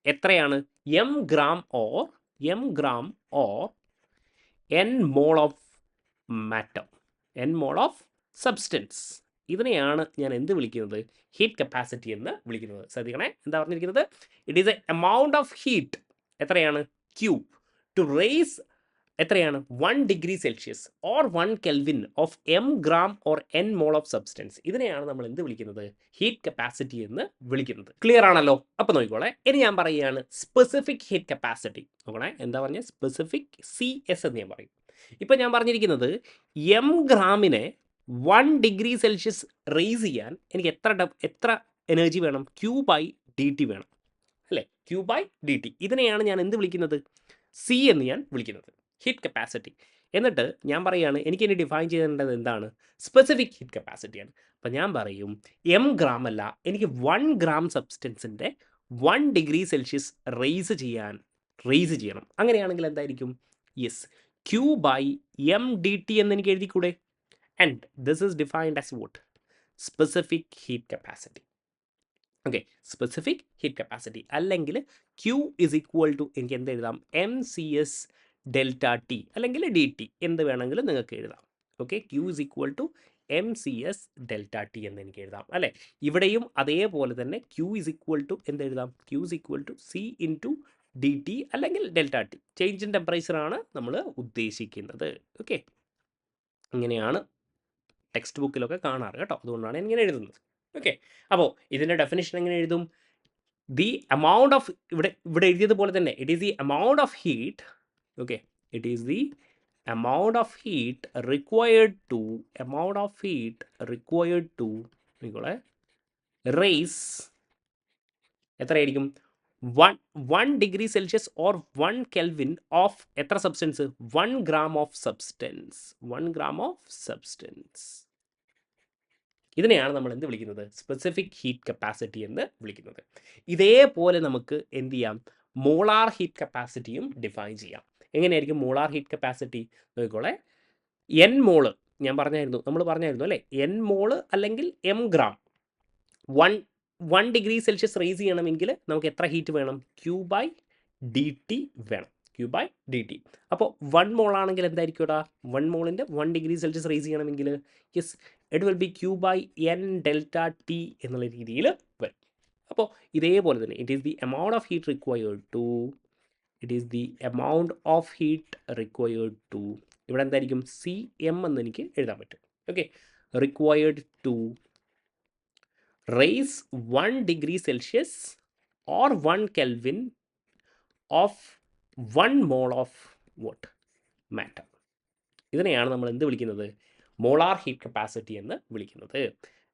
എത്രയാണ്? M gram or N mole of matter, N mole of substance. ഇതിനെയാണ് ഞാൻ എന്ത് വിളിക്കുന്നത്? ഹീറ്റ് കപ്പാസിറ്റി എന്ന് വിളിക്കുന്നത്. ശ്രദ്ധിക്കണേ, എന്താ പറഞ്ഞിരിക്കുന്നത്? It is a amount of heat എത്രയാണ്? Q ടു റേസ് എത്രയാണ്? 1 degree Celsius or 1 kelvin of M gram or N mole of substance. ഇതിനെയാണ് നമ്മൾ എന്ത് വിളിക്കുന്നത്? ഹീറ്റ് കപ്പാസിറ്റി എന്ന് വിളിക്കുന്നത്. ക്ലിയർ ആണല്ലോ? അപ്പോൾ നോക്കിക്കോളെ, ഇനി ഞാൻ പറയുകയാണ് സ്പെസിഫിക് ഹീറ്റ് കപ്പാസിറ്റി. നോക്കണേ, എന്താ പറഞ്ഞത്? സ്പെസിഫിക് CS എന്ന് ഞാൻ പറയും. ഇപ്പം ഞാൻ പറഞ്ഞിരിക്കുന്നത് M ഗ്രാമിനെ 1 ഡിഗ്രി സെൽഷ്യസ് റേസ് ചെയ്യാൻ എനിക്ക് എത്ര എനർജി വേണം? Q/DT വേണം അല്ലേ? Q/DT. ഇതിനെയാണ് ഞാൻ എന്ത് വിളിക്കുന്നത്? C എന്ന് ഞാൻ വിളിക്കുന്നത്, ഹീറ്റ് കപ്പാസിറ്റി. എന്നിട്ട് ഞാൻ പറയുകയാണ് എനിക്ക് ഇനി ഡിഫൈൻ ചെയ്യേണ്ടത് എന്താണ്? സ്പെസിഫിക് ഹീറ്റ് കപ്പാസിറ്റിയാണ്. അപ്പം ഞാൻ പറയും M ഗ്രാം അല്ല, എനിക്ക് 1 ഗ്രാം സബ്സ്റ്റൻസിൻ്റെ 1 ഡിഗ്രി സെൽഷ്യസ് റേസ് ചെയ്യണം. അങ്ങനെയാണെങ്കിൽ എന്തായിരിക്കും? യെസ്, Q/MDT എന്ന് എനിക്ക് എഴുതിക്കൂടെ? And this is defined as what? Specific heat capacity. Okay, specific heat capacity. അല്ലെങ്കിൽ Q ഇസ് ഈക്വൽ ടു എനിക്ക് എന്ത് എഴുതാം? MCS ΔT അല്ലെങ്കിൽ DT എന്ത് വേണമെങ്കിലും നിങ്ങൾക്ക് എഴുതാം. Okay, Q is equal to M C S delta T എന്ന് എനിക്ക് എഴുതാം അല്ലേ. ഇവിടെയും അതേപോലെ തന്നെ ക്യൂ ഇസ് ഈക്വൽ ടു എന്തെഴുതാം, Q is equal to C into D T അല്ലെങ്കിൽ ഡെൽറ്റ ടി, ചേഞ്ച് ഇൻ ടെമ്പറേച്ചറാണ് നമ്മൾ ഉദ്ദേശിക്കുന്നത്. ഓക്കെ, ഇങ്ങനെയാണ് ടെക്സ്റ്റ് ബുക്കിലൊക്കെ കാണാറ് കേട്ടോ, അതുകൊണ്ടാണ് ഇങ്ങനെ എഴുതുന്നത്. ഓക്കെ, അപ്പോൾ ഇതിൻ്റെ ഡെഫിനിഷൻ എങ്ങനെ എഴുതും, ദി എമൗണ്ട് ഓഫ്, ഇവിടെ എഴുതിയതുപോലെ തന്നെ it is the amount of heat. Okay, it is the amount of heat required to നിങ്ങളെ റേസ് എത്രയായിരിക്കും, 1 degree Celsius or 1 kelvin of എത്ര substance, 1 gram of substance, 1 gram of substance. ഇതിനെയാണ് നമ്മൾ എന്ത് വിളിക്കുന്നത്, സ്പെസിഫിക് ഹീറ്റ് കപ്പാസിറ്റി എന്ന് വിളിക്കുന്നത്. ഇതേപോലെ നമുക്ക് എന്ത് ചെയ്യാം, മോളാർ ഹീറ്റ് കപ്പാസിറ്റിയും ഡിഫൈൻ ചെയ്യാം. എങ്ങനെയായിരിക്കും മോളാർ ഹീറ്റ് കപ്പാസിറ്റി നോക്കിക്കോളെ, എൻ മോള് ഞാൻ നമ്മൾ പറഞ്ഞായിരുന്നു അല്ലേ, എൻ മോള് അല്ലെങ്കിൽ M gram, 1 degree Celsius raise ചെയ്യണമെങ്കിൽ നമുക്ക് എത്ര ഹീറ്റ് വേണം, ക്യൂ ബൈ ഡി ടി വേണം, ക്യൂ ബൈ ഡി ടി. അപ്പോൾ 1 മോൾ ആണെങ്കിൽ എന്തായിരിക്കും ഇടാ, 1 മോളിൻ്റെ 1 ഡിഗ്രി സെൽഷ്യസ് റേസ് ചെയ്യണമെങ്കിൽ yes it will be Q by N delta T എന്നുള്ള രീതിയിൽ വരും. അപ്പോൾ ഇതേപോലെ തന്നെ it is the amount of heat required to ഇവിടെ എന്തായിരിക്കും, സി എം എന്ന് എനിക്ക് എഴുതാൻ പറ്റും. Okay, required to raise 1 degree Celsius or 1 kelvin of 1 mole of what, matter. ഇതിനെയാണ് നമ്മൾ എന്ത് വിളിക്കുന്നത്, മോളാർ ഹീറ്റ് കപ്പാസിറ്റി എന്ന് വിളിക്കുന്നത്.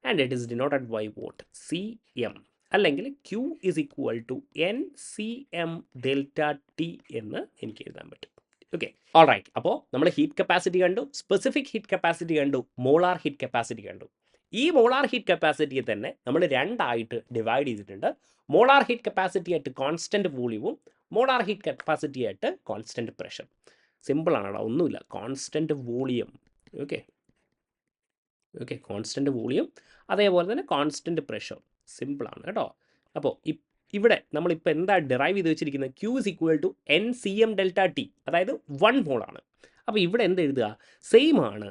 And it is denoted by what, C M അല്ലെങ്കിൽ Q is equal to N C M delta T എന്ന് എനിക്ക് എഴുതാൻ പറ്റും. Okay, all right. അപ്പോൾ നമ്മൾ ഹീറ്റ് കപ്പാസിറ്റി കണ്ടു, സ്പെസിഫിക് ഹീറ്റ് കപ്പാസിറ്റി കണ്ടു, മോളാർ ഹീറ്റ് കപ്പാസിറ്റി കണ്ടു. ഈ മോളാർ ഹീറ്റ് കപ്പാസിറ്റിയെ തന്നെ നമ്മൾ രണ്ടായിട്ട് ഡിവൈഡ് ചെയ്തിട്ടുണ്ട്. മോളാർ ഹീറ്റ് കപ്പാസിറ്റി ആയിട്ട് കോൺസ്റ്റൻറ്റ് വോളിയവും മോളാർ ഹീറ്റ് കപ്പാസിറ്റി ആയിട്ട് കോൺസ്റ്റൻറ്റ് പ്രഷർ. സിമ്പിളാണ്, ഒന്നുമില്ല, constant volume. Okay, constant volume അതേപോലെ തന്നെ കോൺസ്റ്റൻറ്റ് പ്രഷർ, സിമ്പിളാണ് കേട്ടോ. അപ്പോൾ ഇവിടെ നമ്മളിപ്പോൾ എന്താ ഡിറൈവ് ചെയ്ത് വെച്ചിരിക്കുന്നത്, Q is equal to N C M delta T, അതായത് 1 മോളാണ്. അപ്പോൾ ഇവിടെ എന്ത് എഴുതുക, സെയിം ആണ്,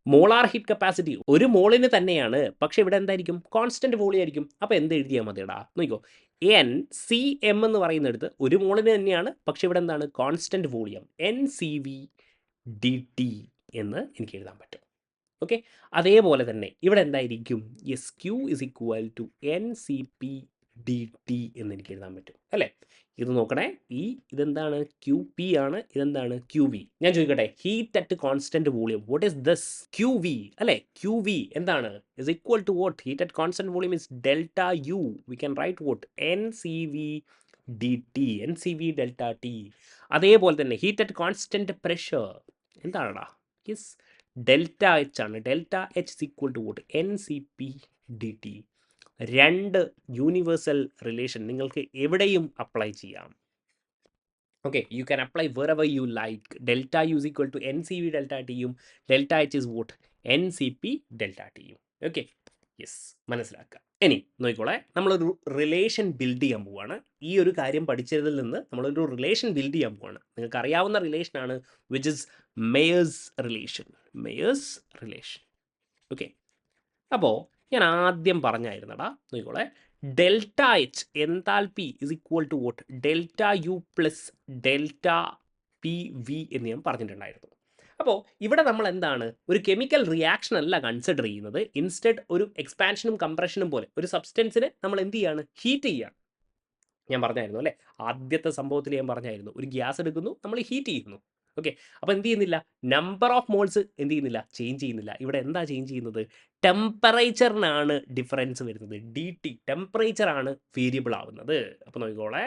മോളാർ ഹീറ്റ് കപ്പാസിറ്റി ഒരു മോളിന് തന്നെയാണ്, പക്ഷേ ഇവിടെ എന്തായിരിക്കും, കോൺസ്റ്റൻറ്റ് വോളിയം ആയിരിക്കും. അപ്പോൾ എന്ത് എഴുതിയാൽ മതിയടാ, നോക്കിക്കോ, എൻ സി എം എന്ന് പറയുന്നിടത്ത് ഒരു മോളിന് തന്നെയാണ്, പക്ഷേ ഇവിടെ എന്താണ്, constant volume, N C V D T എന്ന് എനിക്ക് എഴുതാൻ പറ്റും. ഓക്കെ, അതേപോലെ തന്നെ ഇവിടെ എന്തായിരിക്കും, yes Q is equal to N C P D T എന്ന് എനിക്ക് എഴുതാൻ പറ്റും അല്ലേ. ഇത് നോക്കണേ, ഇതെന്താണ്, ക്യൂ പി ആണ്, ഇതെന്താണ്, ക്യൂ വി. ഞാൻ ചോദിക്കട്ടെ, heat at constant volume, what is this, Q V അല്ലേ. ക്യൂ വി എന്താണ്, is equal to what, heat at constant volume is delta U. We can write what, N C V D T, N C V delta T. അതേപോലെ തന്നെ heat at constant pressure എന്താണടാ, yes delta H ആണ്, delta H is equal to what, N C P D T. 2 universal relation നിങ്ങൾക്ക് എവിടെയും apply ചെയ്യാം. Okay, you can apply wherever you like. Delta U is equal to N C V delta ടിയും delta H is what, N C P delta ടിയും. Okay, yes, മനസ്സിലാക്കുക. ഇനി നോക്കിക്കോളെ, നമ്മളൊരു relation build ചെയ്യാൻ പോവുകയാണ്. ഈ ഒരു കാര്യം പഠിച്ചതിൽ നിന്ന് നമ്മളൊരു റിലേഷൻ ബിൽഡ് ചെയ്യാൻ പോവുകയാണ്. നിങ്ങൾക്ക് അറിയാവുന്ന റിലേഷനാണ്, which is Mayer's relation. Okay, അപ്പോൾ ഞാൻ ആദ്യം പറഞ്ഞായിരുന്നടാ, നോക്കിക്കോളെ, delta H enthalpy is equal to what, delta U plus delta P V എന്ന് ഞാൻ പറഞ്ഞിട്ടുണ്ടായിരുന്നു. അപ്പോൾ ഇവിടെ നമ്മൾ എന്താണ്, ഒരു കെമിക്കൽ റിയാക്ഷൻ അല്ല കൺസിഡർ ചെയ്യുന്നത്, ഇൻസ്റ്റെഡ് ഒരു എക്സ്പാൻഷനും കംപ്രഷനും പോലെ ഒരു സബ്സ്റ്റൻസിനെ നമ്മൾ എന്ത് ചെയ്യാണ്, ഹീറ്റ് ചെയ്യുകയാണ്. ഞാൻ പറഞ്ഞായിരുന്നു അല്ലേ, ആദ്യത്തെ സംഭവത്തിൽ ഞാൻ പറഞ്ഞായിരുന്നു, ഒരു ഗ്യാസ് എടുക്കുന്നു, നമ്മൾ ഹീറ്റ് ചെയ്യുന്നു. ഓക്കെ, അപ്പോൾ എന്ത് ചെയ്യുന്നില്ല, നമ്പർ ഓഫ് മോൾസ് എന്ത് ചെയ്യുന്നില്ല, ചേഞ്ച് ചെയ്യുന്നില്ല. ഇവിടെ എന്താ ചേഞ്ച് ചെയ്യുന്നത്, ടെമ്പറേച്ചറിനാണ് ഡിഫറൻസ് വരുന്നത്, ഡി ടി, ടെമ്പറേച്ചറാണ് വേരിയബിൾ ആവുന്നത്. അപ്പോൾ നോക്കിക്കോളെ,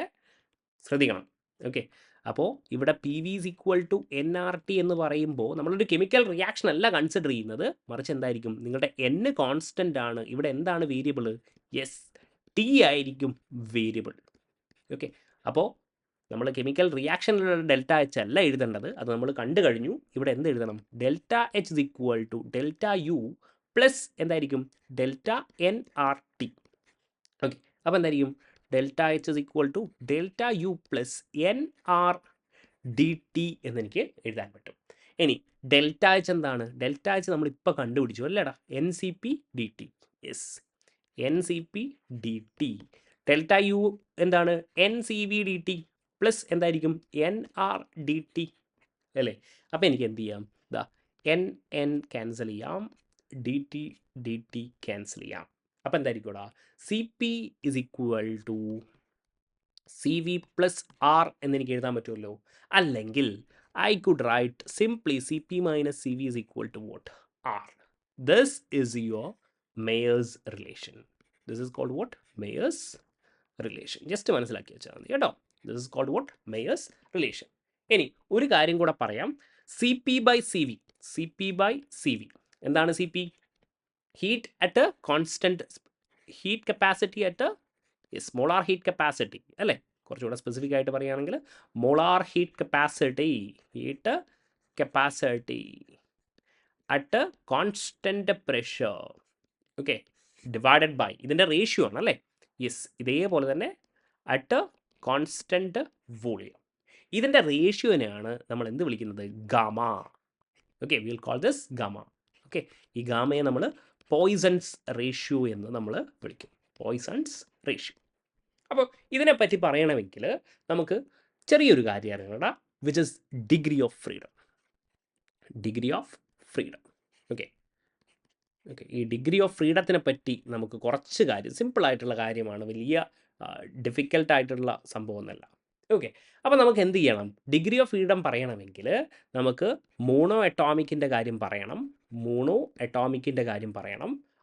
ശ്രദ്ധിക്കണം. ഓക്കെ, അപ്പോൾ ഇവിടെ P V is equal to N R T എന്ന് പറയുമ്പോൾ നമ്മളൊരു കെമിക്കൽ റിയാക്ഷൻ അല്ല കൺസിഡർ ചെയ്യുന്നത്, മറിച്ച് എന്തായിരിക്കും, നിങ്ങളുടെ എൻ കോൺസ്റ്റൻ്റ് ആണ്, ഇവിടെ എന്താണ് വേരിയബിൾ, യെസ് ടി ആയിരിക്കും വേരിയബിൾ. ഓക്കെ, അപ്പോൾ നമ്മൾ കെമിക്കൽ റിയാക്ഷനിലുള്ള ഡെൽറ്റ എച്ച് അല്ല എഴുതേണ്ടത്, അത് നമ്മൾ കണ്ടു കഴിഞ്ഞു. ഇവിടെ എന്ത് എഴുതണം, delta H is equal to delta U plus എന്തായിരിക്കും, delta N R T. Okay, അപ്പോൾ എന്തായിരിക്കും, delta H is equal to delta U plus N R D T എന്നെനിക്ക് എഴുതാൻ പറ്റും. ഇനി ഡെൽറ്റ എച്ച് എന്താണ്? ഡെൽറ്റ എച്ച് നമ്മളിപ്പോൾ കണ്ടുപിടിച്ചു അല്ലേടാ, N C P D T. Yes, N C P D T. Delta U എന്താണ്? N C V D T plus എന്തായിരിക്കും? എൻ ആർ ഡി ടി അല്ലേ? അപ്പോൾ എനിക്ക് എന്ത് ചെയ്യാം? ഇതാ എൻ ക്യാൻസൽ ചെയ്യാം, ഡി ടി ക്യാൻസൽ ചെയ്യാം. അപ്പോൾ എന്തായിരിക്കും ഇവിടെ? C P is equal to C V plus R എന്നെനിക്ക് എഴുതാൻ പറ്റുമല്ലോ. അല്ലെങ്കിൽ I could write simply Cp minus Cv is equal to what? R. This is your Mayer's relation. This is called what? Mayer's relation. Just മനസ്സിലാക്കി വെച്ചാൽ മതി കേട്ടോ. This is called what? Mayer's relation. ഇനി ഒരു കാര്യം കൂടെ പറയാം. Cp by Cv. Cp by Cv. എന്താണ് Cp? Heat at a constant heat capacity at a molar heat capacity അല്ലേ? കുറച്ചുകൂടെ സ്പെസിഫിക് ആയിട്ട് പറയുകയാണെങ്കിൽ molar heat capacity at constant pressure, okay, divided by ഇതിൻ്റെ റേഷ്യോ ആണ് അല്ലേ? യെസ്, ഇതേപോലെ തന്നെ അറ്റ് കോൺസ്റ്റൻറ്റ് വോളിയം. ഇതിൻ്റെ റേഷ്യോനെയാണ് നമ്മൾ എന്ത് വിളിക്കുന്നത്? Gamma. Okay, will call this gamma. Okay, ഈ ഗാമയെ നമ്മൾ പോയിസൺസ് റേഷ്യോ എന്ന് നമ്മൾ വിളിക്കും. Poisons ratio. അപ്പോൾ ഇതിനെപ്പറ്റി പറയണമെങ്കിൽ നമുക്ക് ചെറിയൊരു കാര്യം അറിയണം, which is degree of freedom. Degree of freedom. Okay, ഈ ഡിഗ്രി ഓഫ് ഫ്രീഡത്തിനെ പറ്റി നമുക്ക് കുറച്ച് കാര്യം, സിമ്പിളായിട്ടുള്ള കാര്യമാണ്, വലിയ ഡിഫിക്കൽട്ടായിട്ടുള്ള സംഭവമൊന്നുമല്ല. ഓക്കെ, അപ്പോൾ നമുക്ക് എന്ത് ചെയ്യണം? ഡിഗ്രി ഓഫ് ഫ്രീഡം പറയണമെങ്കിൽ നമുക്ക് മോണോ അറ്റോമിക്കിൻ്റെ കാര്യം പറയണം,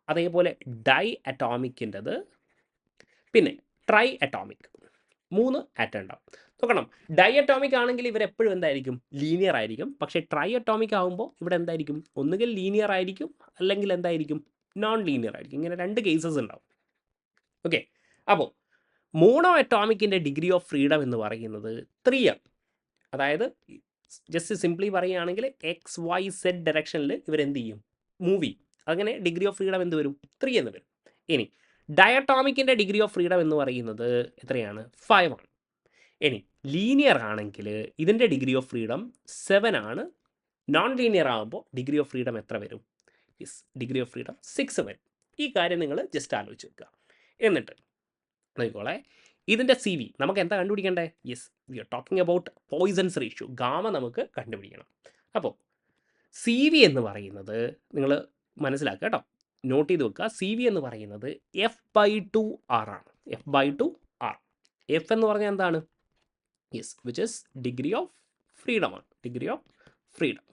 അതേപോലെ ഡൈ അറ്റോമിക്കിൻ്റെത്, പിന്നെ ട്രൈ അറ്റോമിക്. 3 ആറ്റം ഉണ്ടാവും. നോക്കണം, ഡൈ അറ്റോമിക് ആണെങ്കിൽ ഇവരെപ്പോഴും എന്തായിരിക്കും? ലീനിയർ ആയിരിക്കും. പക്ഷേ ട്രൈ അറ്റോമിക് ആകുമ്പോൾ ഇവിടെ എന്തായിരിക്കും? ഒന്നുകിൽ ലീനിയർ ആയിരിക്കും, അല്ലെങ്കിൽ എന്തായിരിക്കും? നോൺ ലീനിയർ ആയിരിക്കും. ഇങ്ങനെ 2 കേസസ് ഉണ്ടാവും. ഓക്കെ, അപ്പോൾ മോണോ അറ്റോമിക്കിൻ്റെ ഡിഗ്രി ഓഫ് ഫ്രീഡം എന്ന് പറയുന്നത് 3 ആണ്. അതായത് ജസ്റ്റ് സിംപ്ലി പറയുകയാണെങ്കിൽ എക്സ് വൈ സെഡ് ഡയറക്ഷനിൽ ഇവരെന്ത് ചെയ്യും? മൂവ് ചെയ്യും. അങ്ങനെ ഡിഗ്രി ഓഫ് ഫ്രീഡം എന്ത് വരും? 3 എന്ന് വരും. ഇനി ഡയറ്റോമിക്കിൻ്റെ ഡിഗ്രി ഓഫ് ഫ്രീഡം എന്ന് പറയുന്നത് എത്രയാണ്? 5 ആണ്. ഇനി ലീനിയർ ആണെങ്കിൽ ഇതിൻ്റെ ഡിഗ്രി ഓഫ് ഫ്രീഡം 7 ആണ്. നോൺ ലീനിയർ ആകുമ്പോൾ ഡിഗ്രി ഓഫ് ഫ്രീഡം എത്ര വരും? യെസ്, ഡിഗ്രി ഓഫ് ഫ്രീഡം 6 വരും. ഈ കാര്യം നിങ്ങൾ ജസ്റ്റ് ആലോചിച്ച് വെക്കുക. എന്നിട്ട് നോക്കിക്കോളെ, ഇതിൻ്റെ സി വി നമുക്ക് എന്താ കണ്ടുപിടിക്കേണ്ടേ? Yes, we are talking about Poisson's ratio, gamma നമുക്ക് കണ്ടുപിടിക്കണം. അപ്പോൾ സി വി എന്ന് പറയുന്നത് നിങ്ങൾ മനസ്സിലാക്കുക കേട്ടോ, നോട്ട് ചെയ്ത് വെക്കുക. സി വി എന്ന് പറയുന്നത് F/2 R ആണ്. F/2 R. എഫ് എന്ന് പറഞ്ഞാൽ എന്താണ്? Yes, which is degree of freedom ആണ്. Degree of freedom.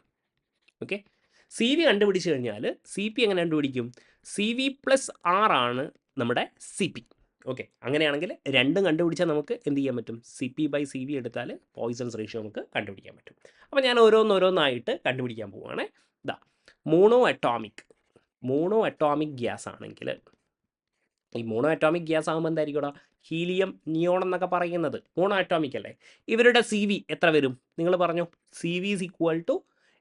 Okay, C V കണ്ടുപിടിച്ച് കഴിഞ്ഞാൽ സി പി എങ്ങനെ കണ്ടുപിടിക്കും? സി വി പ്ലസ് ആർ ആണ് നമ്മുടെ സി പി. ഓക്കെ, അങ്ങനെയാണെങ്കിൽ രണ്ടും കണ്ടുപിടിച്ചാൽ നമുക്ക് എന്ത് ചെയ്യാൻ പറ്റും? C P by C V എടുത്താൽ പോയിസൺസ് റേഷ്യോ നമുക്ക് കണ്ടുപിടിക്കാൻ പറ്റും. അപ്പോൾ ഞാൻ ഓരോന്നായിട്ട് കണ്ടുപിടിക്കാൻ പോവുകയാണെ. ഇതാ മോണോ അറ്റോമിക് ഗ്യാസ് ആണെങ്കിൽ, ഈ മോണോ അറ്റോമിക് ഗ്യാസ് ആകുമ്പോൾ എന്തായിരിക്കും? ഹീലിയം, നിയോൺ എന്നൊക്കെ പറയുന്നത് മോണോ അറ്റോമിക് അല്ലേ? ഇവരുടെ സി വി എത്ര വരും? നിങ്ങൾ പറഞ്ഞു, C V is equal to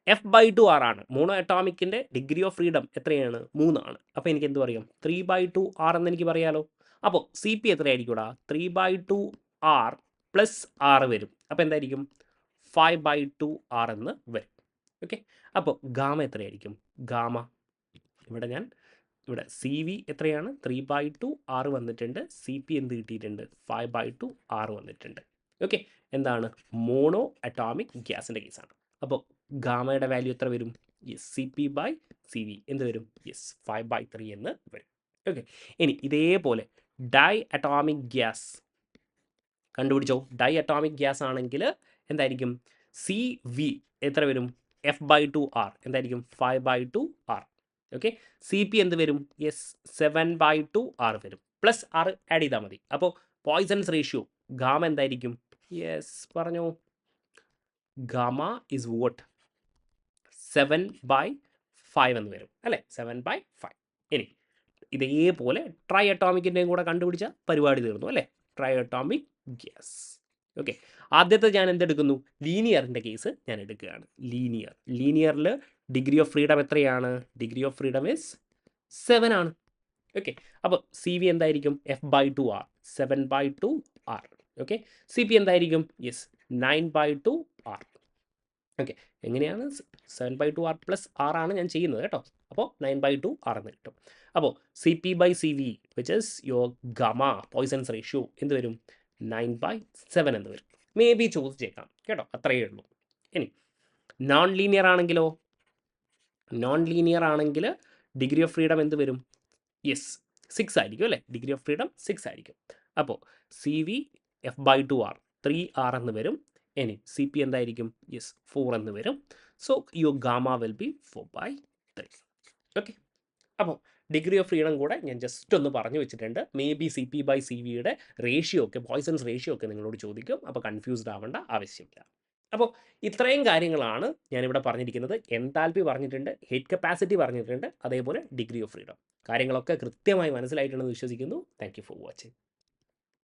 F/2 R ആണ്. മോണോ അറ്റോമിക്കിൻ്റെ ഡിഗ്രി ഓഫ് ഫ്രീഡം എത്രയാണ്? 3 ആണ്. അപ്പോൾ എനിക്ക് എന്ത് പറയാം? 3/2 R എന്ന് എനിക്ക് പറയാലോ. അപ്പോൾ സി പി എത്രയായിരിക്കും? 3/2 R പ്ലസ് R വരും. അപ്പോൾ എന്തായിരിക്കും? 5/2 R എന്ന് വരും. ഓക്കെ, അപ്പോൾ ഗാമ എത്രയായിരിക്കും? ഗാമ ഇവിടെ സി വി എത്രയാണ്? 3/2 R വന്നിട്ടുണ്ട്. സി പി എന്ത് കിട്ടിയിട്ടുണ്ട്? 5/2 R വന്നിട്ടുണ്ട്. ഓക്കെ, എന്താണ്? മോണോ അറ്റോമിക് ഗ്യാസിൻ്റെ കേസാണ്. അപ്പോൾ ഗാമയുടെ വാല്യൂ എത്ര വരും? Yes, C P by C V എന്ത് വരും? യെസ്, 5/3 എന്ന് വരും. ഓക്കെ, ഇനി ഇതേപോലെ ഡൈ അറ്റോമിക് ഗ്യാസ് കണ്ടുപിടിച്ചോ. ഡൈ അറ്റോമിക് ഗ്യാസ് ആണെങ്കിൽ എന്തായിരിക്കും? സി വി എത്ര വരും? F/2 R എന്തായിരിക്കും? 5/2 R. ഓക്കെ, സി പി എന്ത് വരും? യെസ്, 7/2 R വരും. പ്ലസ് R ആഡ് ചെയ്താൽ മതി. അപ്പോൾ പോയിസൺസ് റേഷ്യോ ഗാമ എന്തായിരിക്കും? യെസ്, പറഞ്ഞോ. Gamma is what? 7/5 എന്ന് വരും അല്ലേ? 7/5. ഇനി ഇതേപോലെ ട്രൈ അറ്റോമിക്കിൻ്റെയും കൂടെ കണ്ടുപിടിച്ച പരിപാടി തീർന്നു അല്ലേ? Try atomic gas. ഓക്കെ, ആദ്യത്തെ ഞാൻ എന്തെടുക്കുന്നു? ലീനിയറിൻ്റെ കേസ് ഞാൻ എടുക്കുകയാണ്. ലീനിയറിൽ ഡിഗ്രി ഓഫ് ഫ്രീഡം എത്രയാണ്? ഡിഗ്രി ഓഫ് ഫ്രീഡം ഇസ് 7 ആണ്. ഓക്കെ, അപ്പോൾ സി വി എന്തായിരിക്കും? F/2 R, 7/2 R. Okay, C P എന്തായിരിക്കും? Yes, 9/2 R. ഓക്കെ, എങ്ങനെയാണ് 7/2 R പ്ലസ് R ആണ് ഞാൻ ചെയ്യുന്നത് കേട്ടോ. അപ്പോൾ 9/2 R എന്ന് കിട്ടും. അപ്പോൾ CP/CV വിച്ച് ഇസ് യുവർ ഗമ പോയ്സൺസ് റേഷ്യോ എന്ത് വരും? 9/7 എന്ന് വരും. മേ ബി ചോദിച്ചേക്കാം കേട്ടോ, അത്രയേ ഉള്ളൂ. ഇനി നോൺ ലീനിയർ ആണെങ്കിലോ? നോൺ ലീനിയർ ആണെങ്കിൽ ഡിഗ്രി ഓഫ് ഫ്രീഡം എന്ത് വരും? യെസ്, 6 ആയിരിക്കും അല്ലേ? ഡിഗ്രി ഓഫ് ഫ്രീഡം 6 ആയിരിക്കും. അപ്പോൾ CV F/2R 3R എന്ന് വരും. ഇനി CP എന്തായിരിക്കും? യെസ്, 4 എന്ന് വരും. So your gamma will be 4/3. Okay, അപ്പോൾ ഡിഗ്രി ഓഫ് ഫ്രീഡം കൂടെ ഞാൻ ജസ്റ്റ് ഒന്ന് പറഞ്ഞു വെച്ചിട്ടുണ്ട്. മേ ബി CP/CVയുടെ റേഷ്യോ ഒക്കെ, പോയ്സൺസ് റേഷ്യോ ഒക്കെ നിങ്ങളോട് ചോദിക്കും. അപ്പോൾ കൺഫ്യൂസ്ഡ് ആവേണ്ട ആവശ്യമില്ല. അപ്പോൾ ഇത്രയും കാര്യങ്ങളാണ് ഞാനിവിടെ പറഞ്ഞിരിക്കുന്നത്. എൻതാൽപ്പി പറഞ്ഞിട്ടുണ്ട്, ഹീറ്റ് കപ്പാസിറ്റി പറഞ്ഞിട്ടുണ്ട്, അതേപോലെ ഡിഗ്രി ഓഫ് ഫ്രീഡം. കാര്യങ്ങളൊക്കെ കൃത്യമായി മനസ്സിലായിട്ടുണ്ടെന്ന് വിശ്വസിക്കുന്നു. Thank you for watching.